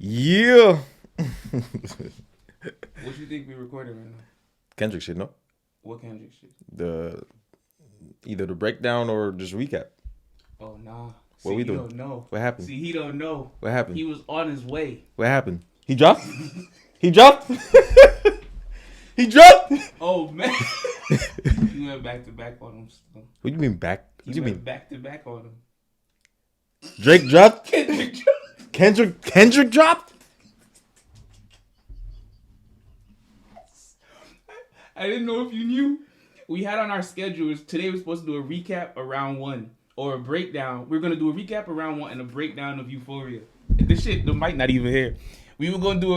Yeah. What you think we recording right now? Kendrick shit, no? What Kendrick shit? Either the breakdown or just recap. Oh, nah. What See, we he doing? don't know. What happened? See, he don't know. What happened? He was on his way. What happened? He dropped? He dropped? He dropped? Oh, man. He went back to back on him. Still. What do you mean back? What do you mean? Back to back on him. Drake dropped? Kendrick dropped. Kendrick dropped? I didn't know if you knew. We had on our schedule, today we're supposed to do a recap of round 1 or a breakdown. We're going to do a recap of round 1 and a breakdown of Euphoria. This shit, the mic not even here. We were going to do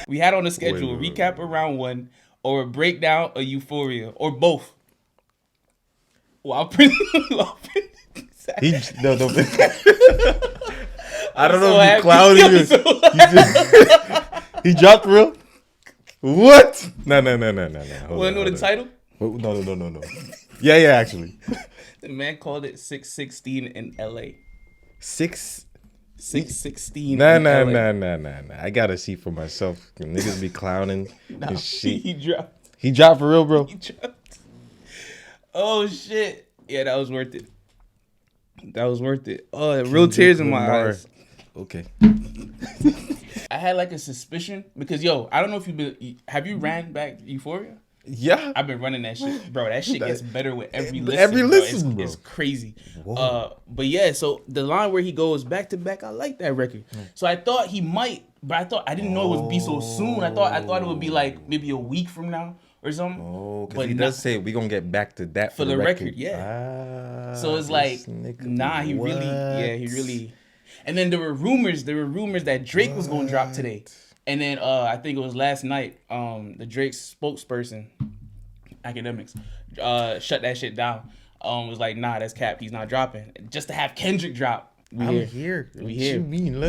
we had on the schedule a recap of round 1 or a breakdown of Euphoria or both. Well, I'll print No. I don't so know if you clouded. He dropped real? What? No. Want to know the title? No. Yeah, actually. The man called it 616 in LA. 616. Nah. I gotta see for myself. Niggas be clowning and shit. He dropped. He dropped for real, bro. He dropped. Oh shit. Yeah, that was worth it. Oh, real tears in my eyes. Okay. I had like a suspicion because I don't know if have you ran back Euphoria? Yeah. I've been running that shit, bro. That shit gets better with every listen. Bro. It's crazy. But yeah, so the line where he goes back to back, I like that record. So I thought he might, but I didn't know it would be so soon. I thought it would be like maybe a week from now or something. Oh, because he does say we gonna get back to that for the record. Yeah. So it's like, nah, he really. And then there were rumors that Drake was gonna drop today. And then I think it was last night, the Drake spokesperson, Academics, shut that shit down. Was like, nah, that's cap. He's not dropping. Just to have Kendrick drop. I'm here. What you mean?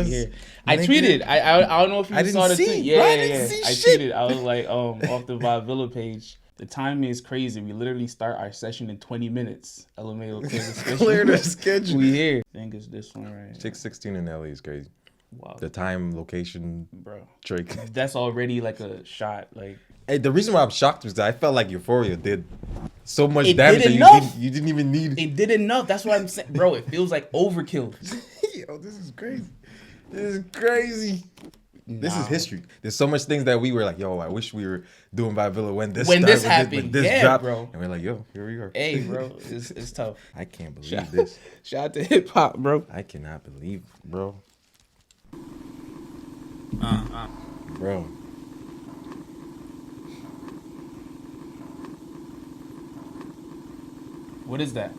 I tweeted. I don't know if you saw the tweet. Yeah. I tweeted. I was like, off the VibeVilla page. The timing is crazy. We literally start our session in 20 minutes. LMAO clear the schedule. We here. I think it's this one right here. 616 in LA is crazy. Wow. The time, location, bro. Drake. That's already like a shot. Like, hey, the reason why I'm shocked was that I felt like Euphoria did so much it damage did that you didn't even need. It did enough. That's what I'm saying, bro. It feels like overkill. Yo, this is crazy. This is history. There's so much things that we were like, yo, I wish we were doing VibeVilla when this happened. This dropped, bro. And we're like, yo, here we are. Hey, bro, it's tough. I can't believe this. Shout out to hip hop, bro. I cannot believe, bro. Bro. What is that?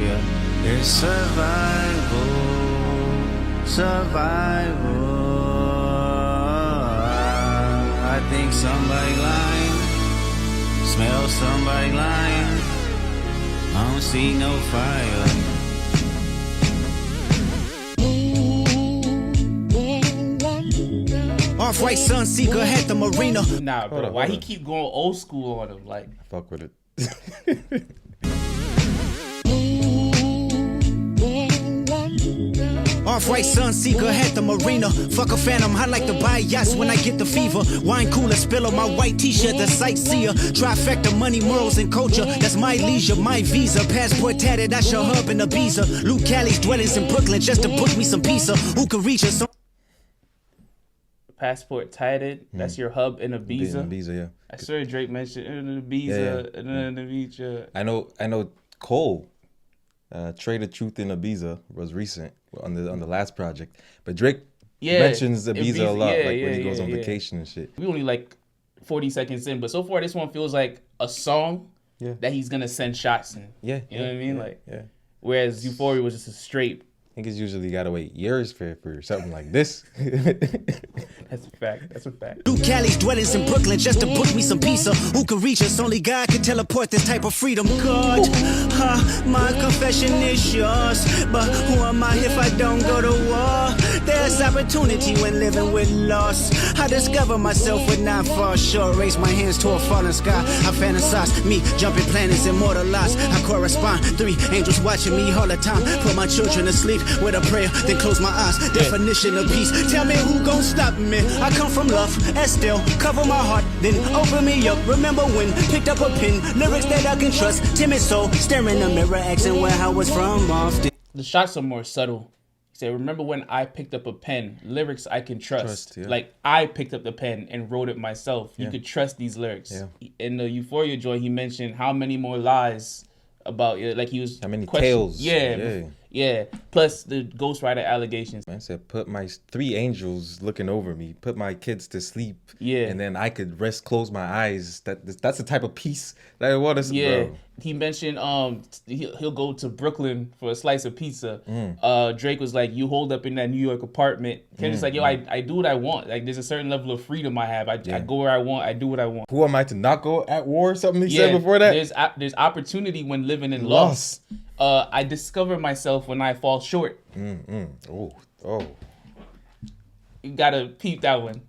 Yeah. It's survival. I think somebody lying. Smell somebody lying. I don't see no fire. Off-white Sunseeker had the marina. Nah, bro. Why he keep going old school on him? Like, I fuck with it. Off-white Sunseeker had the marina. Fuck a phantom, I like to buy yachts when I get the fever. Wine cooler, spill on my white t-shirt, the sightseer. Trifecta, money, morals, and culture. That's my leisure, my visa. Passport tatted, that's your hub in Ibiza. Luke Callie's dwellings in Brooklyn just to book me some pizza. Who can reach us? Passport tatted, that's your hub in Ibiza. Ibiza, yeah. I swear Drake mentioned in Ibiza, in Ibiza. I know Cole. Trade of Truth in Ibiza was recent on the last project, but Drake mentions Ibiza a lot, when he goes on vacation and shit. We only like 40 seconds in, but so far this one feels like a song that he's gonna send shots in. Yeah, you know what I mean, yeah. Whereas Euphoria was just a straight. Niggas usually gotta wait years for something like this. That's a fact. That's a fact. New Cali's dwellings in Brooklyn just to book me some pizza. Who can reach us? Only God can teleport this type of freedom. God, my confession is yours. But who am I if I don't go to war? There's opportunity when living with loss. I discover myself when I fall short. Raise my hands to a falling sky. I fantasize me jumping planets, immortalized. I correspond. 3 angels watching me all the time. Put my children to sleep with a prayer, then close my eyes. Definition of peace. Tell me who gon' stop me? I come from love, and still cover my heart, then open me up. Remember when picked up a pen, lyrics that I can trust. Timid soul, staring in the mirror, asking where I was from often. The shots are more subtle. He said, remember when I picked up a pen, lyrics I can trust. Yeah. Like, I picked up the pen and wrote it myself. You could trust these lyrics. Yeah. In the Euphoria joint, he mentioned how many more lies about, like he was... How many tales? Yeah. Plus the ghostwriter allegations. Man said, put my 3 angels looking over me, put my kids to sleep, and then I could rest, close my eyes. That's the type of peace that I want us. Yeah, bro. He mentioned he'll go to Brooklyn for a slice of pizza. Drake was like, you hold up in that New York apartment. Kendrick's like, yo, I do what I want. Like, there's a certain level of freedom I have. I go where I want. I do what I want. Who am I to not go at war? Something he said before that. There's opportunity when living in loss. I discover myself when I fall short. Oh. You gotta peep that one.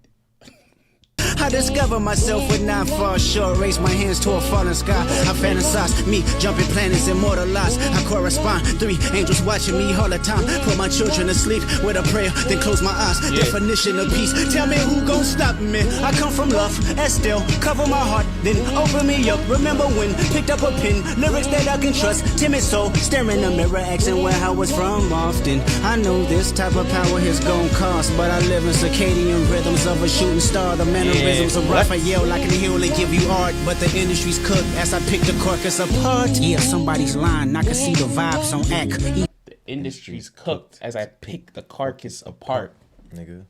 I discover myself when I fall short. Raise my hands to a falling sky. I fantasize me jumping planets, immortalized. I correspond. 3 angels watching me all the time. Put my children to sleep with a prayer, then close my eyes. Definition of peace. Tell me who gon' stop me? I come from love, and still cover my heart, then open me up. Remember when picked up a pen, lyrics that I can trust. Timid soul, staring in the mirror, asking where I was from often. I know this type of power is gon' cost, but I live in circadian rhythms of a shooting star. The mannerisms of Raphael, I can heal and give you art, but the industry's cooked as I pick the carcass apart. Yeah, somebody's lying, I can see the vibes on act. The industry's cooked as I pick the carcass apart. Nigga.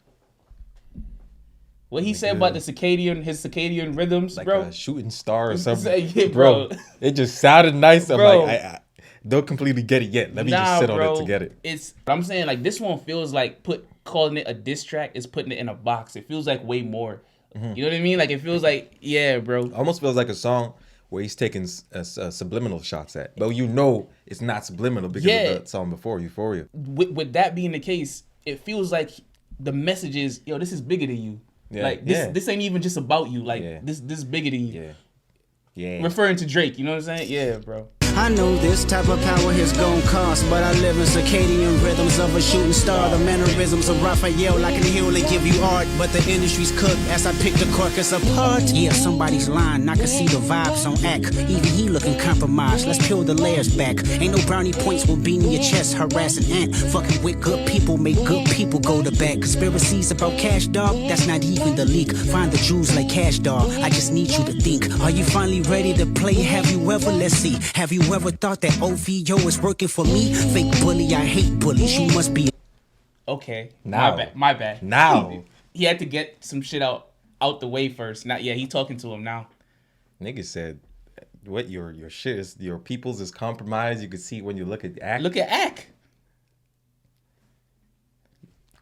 What he said about his circadian rhythms, like bro. A shooting star or something. Yeah, bro. It just sounded nice. I'm Bro. like, I don't completely get it yet. Let me just sit on it to get it. I'm saying, like, this one feels like calling it a diss track is putting it in a box. It feels like way more. You know what I mean? Like, it feels like, yeah, bro. Almost feels like a song where he's taking subliminal shots at. But you know it's not subliminal because of the song before, Euphoria. With that being the case, it feels like the message is, yo, this is bigger than you. Yeah. Like, this ain't even just about you. Like, this is bigger than you. Yeah. Referring to Drake, you know what I'm saying? Yeah, bro. I know this type of power is gon' cost, but I live in circadian rhythms of a shooting star. The mannerisms of Raphael, I can heal and give you art, but the industry's cooked as I pick the carcass apart. Yeah, somebody's lying, I can see the vibes on act. Even he looking compromised, let's peel the layers back. Ain't no brownie points will be in your chest, harassing ant. Fucking with good people, make good people go to bed. Conspiracies about cash, dog, that's not even the leak. Find the jewels like cash, dog, I just need you to think. Are you finally ready to play? Have you ever, let's see, have you ever thought that OVO is working for me? Fake bully, I hate bullies, you must be. Okay, now. My bad. Now. He had to get some shit out the way first. He talking to him now. Nigga said, what your shit is, your people's is compromised. You can see when you look at Ack. Look at Ack.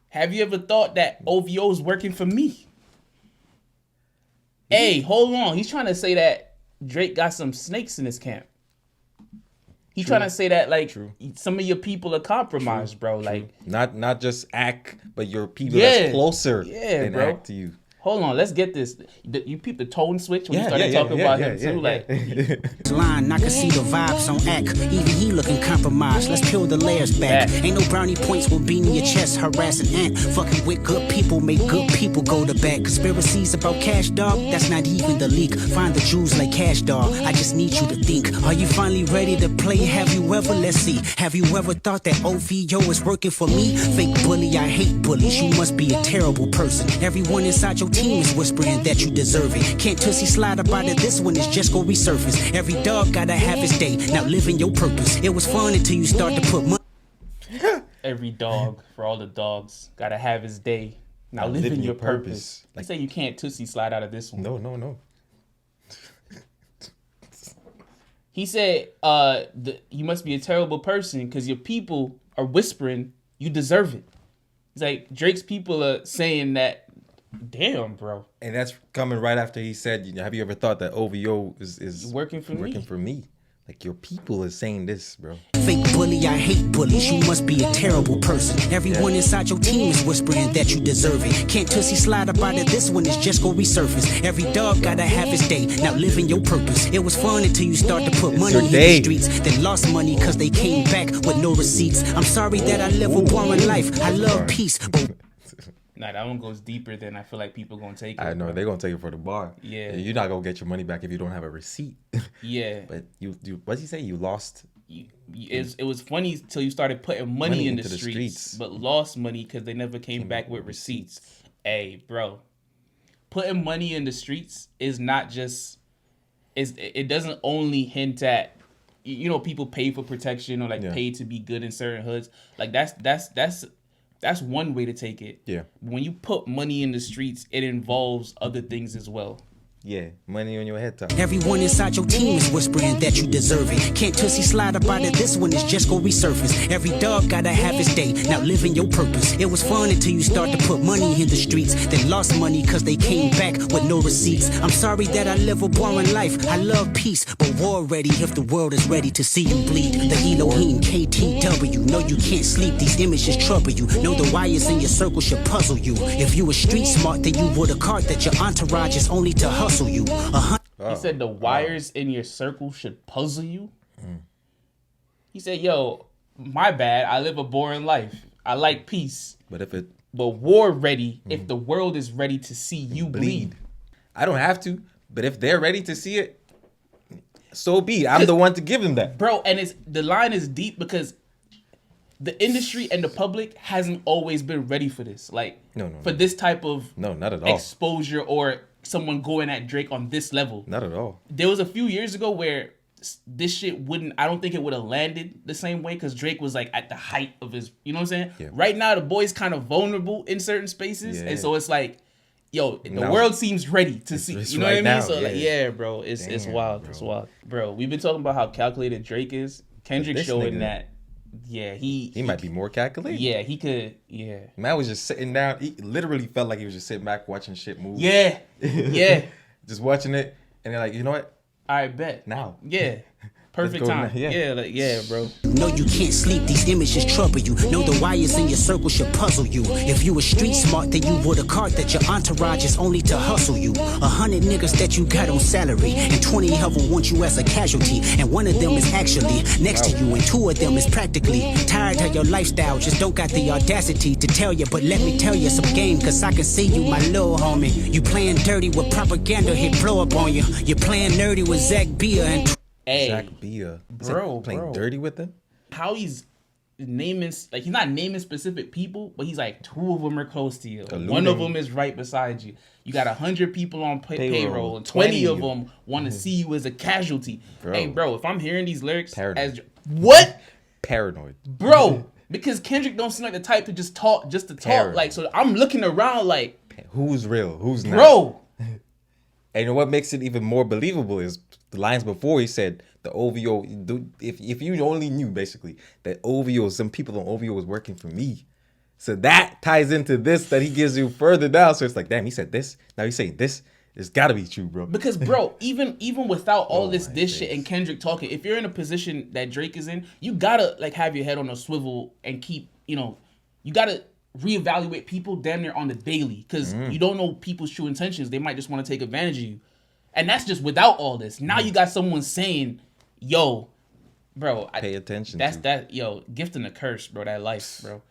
Have you ever thought that OVO is working for me? Hey, hold on. He's trying to say that Drake got some snakes in his camp. He's trying to say that, like, some of your people are compromised, bro. Like, not just Ack, but your people that's closer than bro. Ack to you. Hold on, let's get this. You peep the tone switch when you started talking about him too. Like, line, I can see the vibes on act. Even he looking compromised. Let's peel the layers back. Ain't no brownie points will be in your chest, harassing ant. Fucking with good people, make good people go to bed. Conspiracies about cash, dog, that's not even the leak. Find the jewels like cash, dog. I just need you to think. Are you finally ready to play? Have you ever, let's see, have you ever thought that OVO is working for me? Fake bully, I hate bullies. You must be a terrible person. Everyone inside your team is whispering that you deserve it. Can't Tussie slide up out of this one, is just gonna resurface. Every dog gotta have his day. Now living your purpose. It was fun until you start to put money. Every dog, for all the dogs, gotta have his day. Now living your purpose. Like, say you can't Tussie slide out of this one. No. He said, you must be a terrible person because your people are whispering you deserve it. It's like Drake's people are saying that Damn, bro. And that's coming right after he said, have you ever thought that OVO is working for me? Like, your people is saying this, bro. Fake bully, I hate bullies. You must be a terrible person. Everyone inside your team is whispering that you deserve it. Can't Tussie slide up out of this one, it's just go resurface. Every dog gotta have his day. Now living your purpose. It was fun until you start to put money in the streets. Then lost money cause they came back with no receipts. I'm sorry that I live a boring life. I love peace, but Nah, that one goes deeper than I feel like people gonna take it. I know, they're gonna take it for the bar. Yeah. You're not gonna get your money back if you don't have a receipt. Yeah. But you what'd he say? You lost? It was funny till you started putting money in the streets, but lost money because they never came back with receipts. Hey, bro. Putting money in the streets is not just... It doesn't only hint at... people pay for protection or pay to be good in certain hoods. Like, that's one way to take it. Yeah. When you put money in the streets, it involves other things as well. Yeah, money on your head top. everyone inside your team is whispering that you deserve it. Can't Tussie slide up out of this one, it's just go resurface. Every dog gotta have his day, now living your purpose. It was fun until you start to put money in the streets. Then lost money cause they came back with no receipts. I'm sorry that I live a boring life. I love peace, but war ready if the world is ready to see you bleed. The Elohim KTW, no you can't sleep, these images trouble you. Know the wires in your circle should puzzle you. If you were street smart, then you would have caught that your entourage is only to hustle you. He said the wires in your circle should puzzle you. He said, yo, my bad, I live a boring life. I like peace. But war ready if the world is ready to see you bleed. I don't have to, but if they're ready to see it, so be it. I'm the one to give them that. Bro, and the line is deep because the industry and the public hasn't always been ready for this. Like, for this type of not at all. Exposure or someone going at Drake on this level. Not at all. There was a few years ago where this shit I don't think it would have landed the same way because Drake was like at the height of his, you know what I'm saying? Yeah. Right now, the boy's kind of vulnerable in certain spaces. And so it's like, yo, the world seems ready to see, you know what I mean? Now, so bro, it's wild. Bro. It's wild. Bro, we've been talking about how calculated Drake is. Kendrick showing that. Yeah, he might be more calculated. Yeah, he could. Yeah, man was just sitting down. He literally felt like he was just sitting back watching shit move. Yeah, yeah, just watching it, and they're like, you know what? I bet now. Yeah. Perfect time. Yeah, bro. No, you can't sleep, these images trouble you. Know the wires in your circle should puzzle you. If you were street smart, then you would have caught that your entourage is only to hustle you. 100 niggas that you got on salary, and 20 of them want you as a casualty. And one of them is actually next to you, and 2 of them is practically tired of your lifestyle. Just don't got the audacity to tell you, but let me tell you some game, cause I can see you, my little homie. You playing dirty with propaganda, hit blow up on you. You're playing nerdy with Zach Bia and Zach Bia, bro, playing dirty with them. How he's naming, like, he's not naming specific people, but he's like 2 of them are close to you. Alluding. 1 of them is right beside you. You got 100 people on payroll, and 20 of them want to see you as a casualty. Bro. Hey, bro, if I'm hearing these lyrics as what? Paranoid, bro. Because Kendrick don't seem like the type to just talk, Like, so I'm looking around like, who's real, who's not, bro. And you know what makes it even more believable is the lines before he said the OVO. If you only knew basically that OVO, some people on OVO was working for me. So that ties into this that he gives you further down. So it's like, damn, he said this. Now he's saying this. It's got to be true, bro. Because, bro, even without all this shit and Kendrick talking, if you're in a position that Drake is in, you gotta like have your head on a swivel and keep, you gotta reevaluate people damn near on the daily because you don't know people's true intentions. They might just want to take advantage of you. And that's just without all this. Now you got someone saying, yo, bro. Pay attention. Yo, gift and a curse, bro, that life, bro.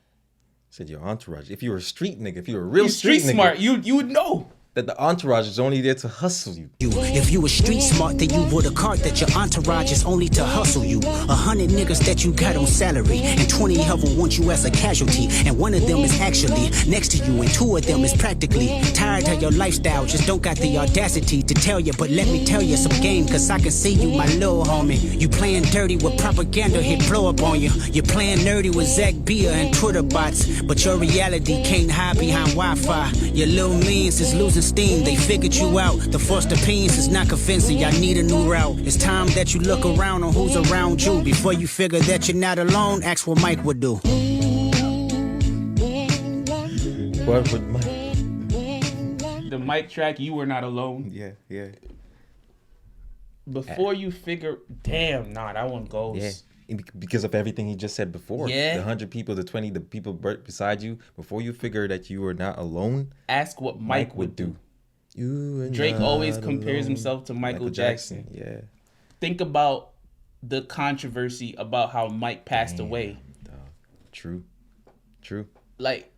Said your entourage. If you're a street nigga, if you're a real street nigga. Smart, you would know. That the entourage is only there to hustle you. If you were street smart, then you would have caught that your entourage is only to hustle you. 100 niggas that you got on salary, and 20 of them want you as a casualty. And 1 of them is actually next to you, and 2 of them is practically tired of your lifestyle. Just don't got the audacity to tell you, but let me tell you some game, cause I can see you, my little homie. You playing dirty with propaganda, hit blow up on you. You're playing nerdy with Zach Bia and Twitter bots, but your reality can't hide behind Wi-Fi. Your little means is losing steam, they figured you out. The first opinions is not convincing, y'all need a new route. It's time that you look around on who's around you. Before you figure that you're not alone, ask what Mike would do. What would Mike? the mic track, you were not alone. Yeah. Before you figure, damn, nah, that one goes. Yeah. Because of everything he just said before. Yeah. The 100 people, the 20, the people beside you. Before you figure that you are not alone, Ask what Mike would do. You are Drake not always compares alone. himself to Michael Jackson. Yeah. Think about the controversy about how Mike passed away. Dog. True. Like,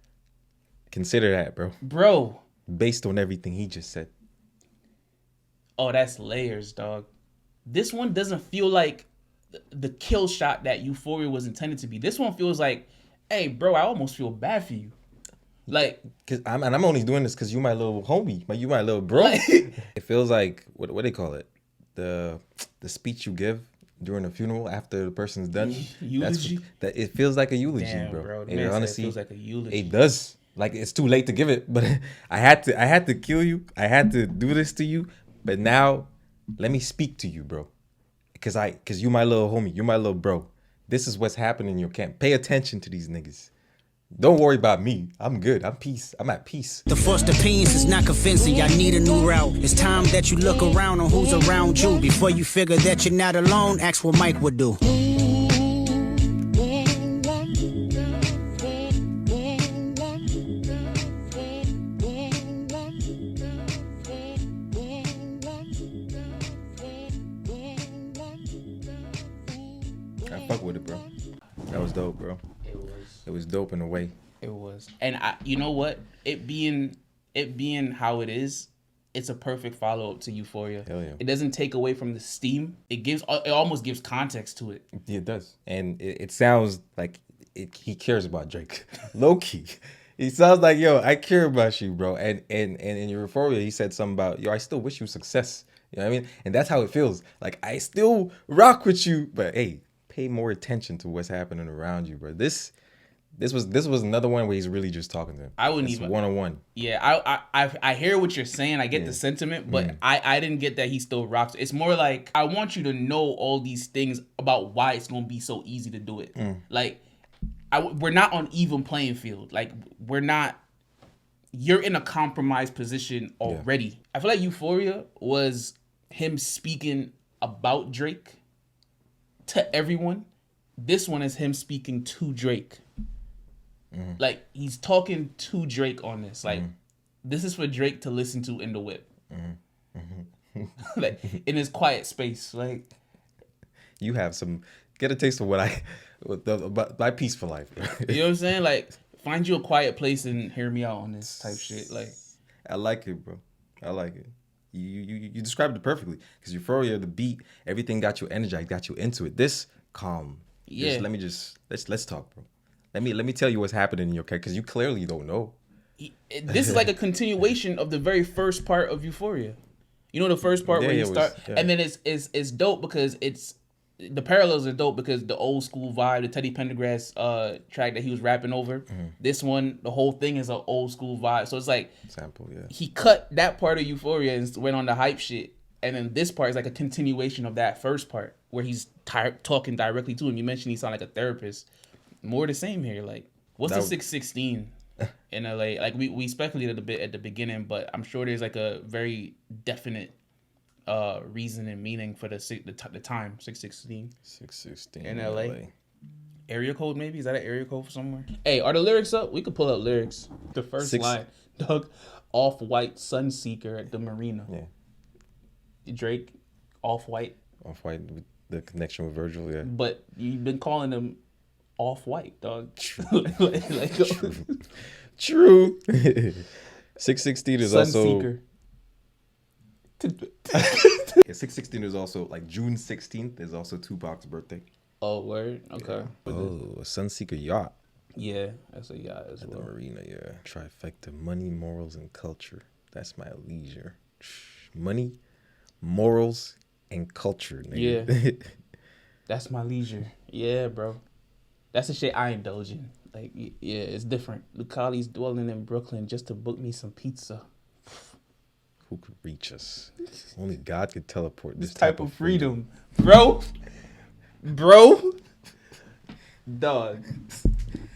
Consider that, bro. Based on everything he just said. Oh, that's layers, dog. This one doesn't feel like the kill shot that Euphoria was intended to be. This one feels like, hey, bro, I almost feel bad for you. Like, Cause I'm only doing this because you my little homie, you my little bro. Like, it feels like what they call it, the speech you give during a funeral after the person's done. Eulogy? That it feels like a eulogy, damn, bro. The It man said honestly it feels like a eulogy. it does. Like it's too late to give it, but I had to kill you. I had to do this to you, but now let me speak to you, bro. Cause you my little homie, you my little bro. This is what's happening in your camp. Pay attention to these niggas. Don't worry about me. I'm good. I'm at peace. The first opinions is not convincing. I need a new route. It's time that you look around on who's around you. Before you figure that you're not alone, ask what Mike would do. I fuck with it, bro. That was dope, bro. It was dope in a way. It was. And you know what? It being how it is, it's a perfect follow-up to Euphoria. Hell yeah. It doesn't take away from the steam. It almost gives context to it. Yeah, it does. And it sounds like he cares about Drake. Low key. He sounds like, yo, I care about you, bro. And in Euphoria, he said something about, yo, I still wish you success. You know what I mean? And that's how it feels. Like, I still rock with you, but hey, pay more attention to what's happening around you, bro. This was another one where he's really just talking to him. I wouldn't even one-on-one. Yeah, I hear what you're saying. I get the sentiment, but I didn't get that he still rocks. It's more like I want you to know all these things about why it's gonna be so easy to do it. Like, we're not on even playing field. Like, we're not. You're in a compromised position already. Yeah. I feel like Euphoria was him speaking about Drake to everyone. This one is him speaking to Drake. Like, he's talking to Drake on this. Like, this is for Drake to listen to in the whip. Like, in his quiet space. Like, you have get a taste of my peaceful life. You know what I'm saying? Like, find you a quiet place and hear me out on this type shit. Like, I like it, bro. I like it. You described it perfectly. Because Euphoria, the beat, everything got you energized, got you into it. This calm. Yeah. Let's talk, bro. Let me tell you what's happening in your character, because you clearly don't know. This is like a continuation of the very first part of Euphoria. You know, the first part where you start, and then it's dope because the parallels are dope because the old school vibe, the Teddy Pendergrass track that he was rapping over. This one, the whole thing is an old school vibe. So it's like sample, yeah. He cut that part of Euphoria and went on the hype shit, and then this part is like a continuation of that first part where he's talking directly to him. You mentioned he sounded like a therapist. More the same here. Like, what's the 616 in LA? Like, we speculated a bit at the beginning, but I'm sure there's like a very definite reason and meaning for the time 616. 616 in LA. Area code maybe? Is that an area code for somewhere? Hey, are the lyrics up? We could pull up lyrics. The first line, Doug, off-white sunseeker at the marina. Yeah. Drake, off-white. Off-white with the connection with Virgil, yeah. But you've been calling them off-white, dog. True. like, True. 616 is Sunseeker. Yeah, 616 is also, like, June 16th is also Tupac's birthday. Oh, word? Okay. Yeah. Oh, a Sunseeker yacht. Yeah, that's a yacht as well. At the marina, yeah. Trifecta, money, morals, and culture. That's my leisure. Money, morals, and culture, nigga. Yeah. That's my leisure. Yeah, bro. That's the shit I indulge in. Like, yeah, it's different. Lucali's dwelling in Brooklyn just to book me some pizza. Who could reach us? Only God could teleport this type of freedom. Bro. Dog.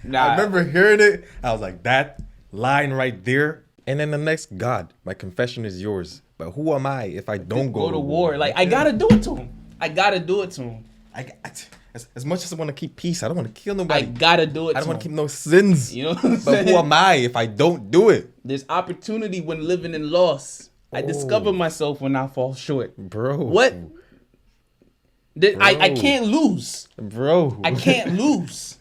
Nah. I remember hearing it. I was like, that line right there. And then the next, God, my confession is yours. But who am I if I don't go to war? Like, I gotta do it to him. I gotta do it to him. As much as I want to keep peace, I don't want to kill nobody. I gotta do it I don't to want to him. keep no sins. You know what I'm But saying? who am I if I don't do it? There's opportunity when living in loss. I discover myself when I fall short. Bro. What? I can't lose. Bro. I can't lose.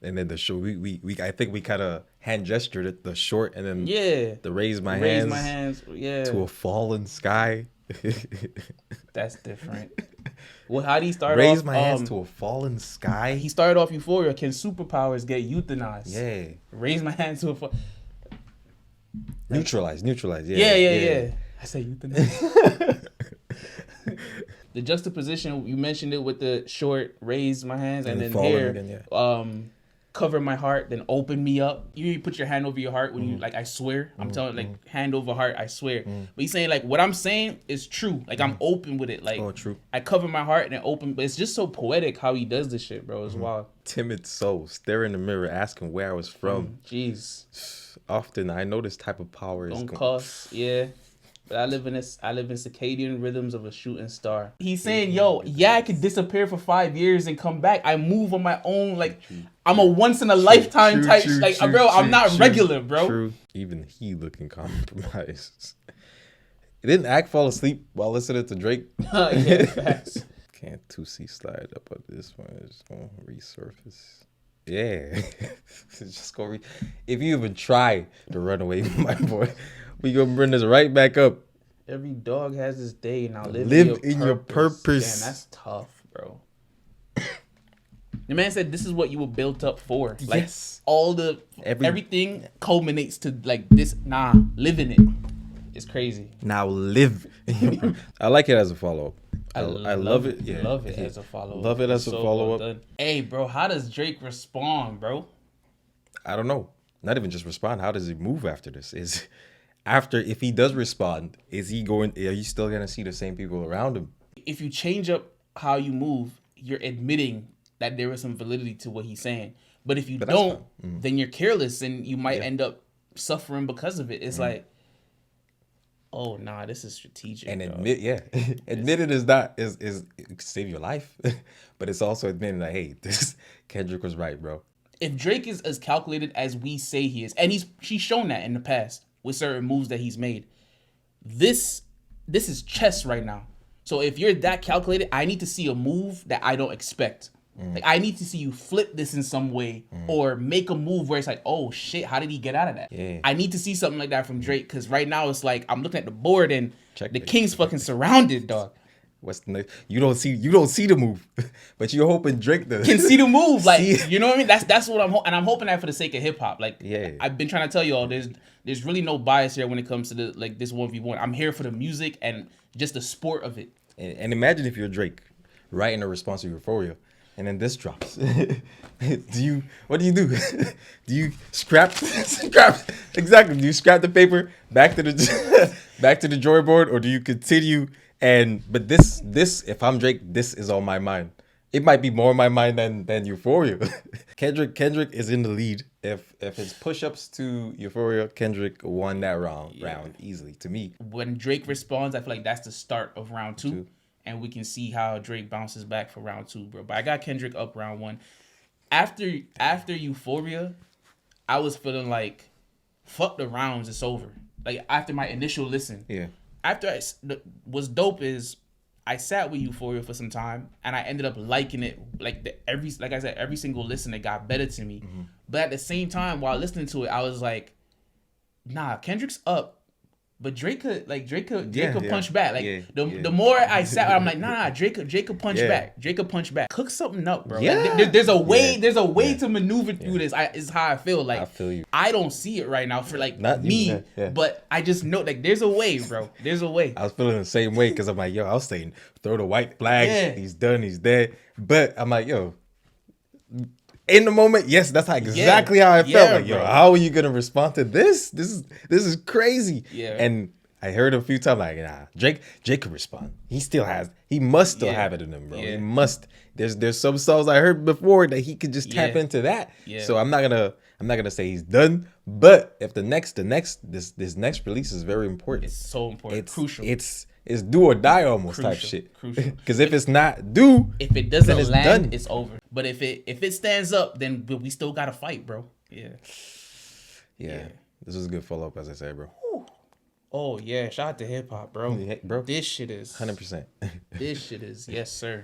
And then the show, we I think we kind of hand gestured at the short and then the raise my hands to a fallen sky. That's different. Well, how do you start Raise off? my hands to a fallen sky. He started off Euphoria. Can superpowers get euthanized? Yeah. Raise my hands to a Neutralize. Yeah. I say euthanize. The juxtaposition, you mentioned it with the short, raise my hands, and then here, again, cover my heart, then open me up. You put your hand over your heart when you, like, I swear. I'm telling, like, hand over heart, I swear. But he's saying, like, what I'm saying is true. Like, I'm open with it. Like, true. I cover my heart and then open. But it's just so poetic how he does this shit, bro. It's wild. Timid soul, stare in the mirror, asking where I was from. Jeez. Often I know this type of power is... Don't cuss, yeah. But I live in circadian rhythms of a shooting star. He's saying, yo, I could disappear for 5 years and come back. I move on my own. Like, I'm a once in a lifetime type. Like, bro, I'm not regular, bro. True. Even he looking compromised. He didn't act fall asleep while listening to Drake. Yeah, facts. Can't 2C slide up on this one. It's gonna resurface. Yeah. Just go if you even try to run away from my boy, we gonna bring this right back up. Every dog has his day. Now live in your purpose. Damn, that's tough, bro. The man said this is what you were built up for. Like, yes. All everything culminates to, like, this. Nah, live in it. It's crazy. Now live. I like it as a follow-up. I love it. Yeah. Love it as a follow-up. Love it as a follow-up. Well, hey, bro, how does Drake respond, bro? I don't know. Not even just respond. How does he move after this? If he does respond, are you still gonna see the same people around him? If you change up how you move, you're admitting that there is some validity to what he's saying. But if you don't, then you're careless and you might end up suffering because of it. It's like, oh nah, this is strategic. And admit it is save your life, but it's also admitting that, hey, Kendrick was right, bro. If Drake is as calculated as we say he is, and she's shown that in the past with certain moves that he's made, this is chess right now. So if you're that calculated, I need to see a move that I don't expect. Like, I need to see you flip this in some way or make a move where it's like, oh shit, how did he get out of that? Yeah. I need to see something like that from Drake, because right now it's like I'm looking at the board and the King's fucking surrounded, dog. What's the next? You don't see the move, but you're hoping Drake can see the move. Like, you know what I mean? That's what I'm hoping, and I'm hoping that for the sake of hip hop. Like, I've been trying to tell you all, there's really no bias here when it comes to this 1v1. I'm here for the music and just the sport of it. And imagine if you're Drake, writing a response to Euphoria, and then this drops. What do you do? Do you scrap? Exactly. Do you scrap the paper back to the drawing board, or do you continue? But this, if I'm Drake, this is on my mind. It might be more on my mind than Euphoria. Kendrick is in the lead. If his push-ups to Euphoria, Kendrick won that round easily to me. When Drake responds, I feel like that's the start of round two. And we can see how Drake bounces back for round two, bro. But I got Kendrick up round one. After Euphoria, I was feeling like, fuck the rounds, it's over. Like, after my initial listen. Yeah. After what's dope is I sat with Euphoria for some time and I ended up liking it. Like I said, every single listen, it got better to me. Mm-hmm. But at the same time, while listening to it, I was like, nah, Kendrick's up. But Drake could punch back. Like, the more I sat, I'm like, nah, Drake could punch back. Drake could punch back. Cook something up, bro. Yeah. Like, there's a way to maneuver through this. Is how I feel. Like, I feel you. I don't see it right now for like Not me, but I just know, like, there's a way, bro. There's a way. I was feeling the same way because I'm like, yo, I was saying throw the white flag. Yeah. He's done. He's dead. But I'm like, yo. In the moment, yes, that's exactly how I felt. Like, yo, how are you gonna respond to this? This is crazy. Yeah. And I heard a few times like, nah, Drake could respond. He must still have it in him, bro. Yeah. He must. There's some songs I heard before that he could just tap into that. Yeah. So I'm not I'm not gonna say he's done, but if this next release is very important. It's so important. It's crucial. It's do or die almost type Crucial. shit. Crucial. Because if it's not do, If it doesn't then it's land, done. it's over. But if it stands up, then we still gotta fight, bro. Yeah. Yeah. This was a good follow up, as I said, bro. Oh yeah, shout out to hip hop, bro. Yeah, bro. This shit is 100%. This shit is yes, sir.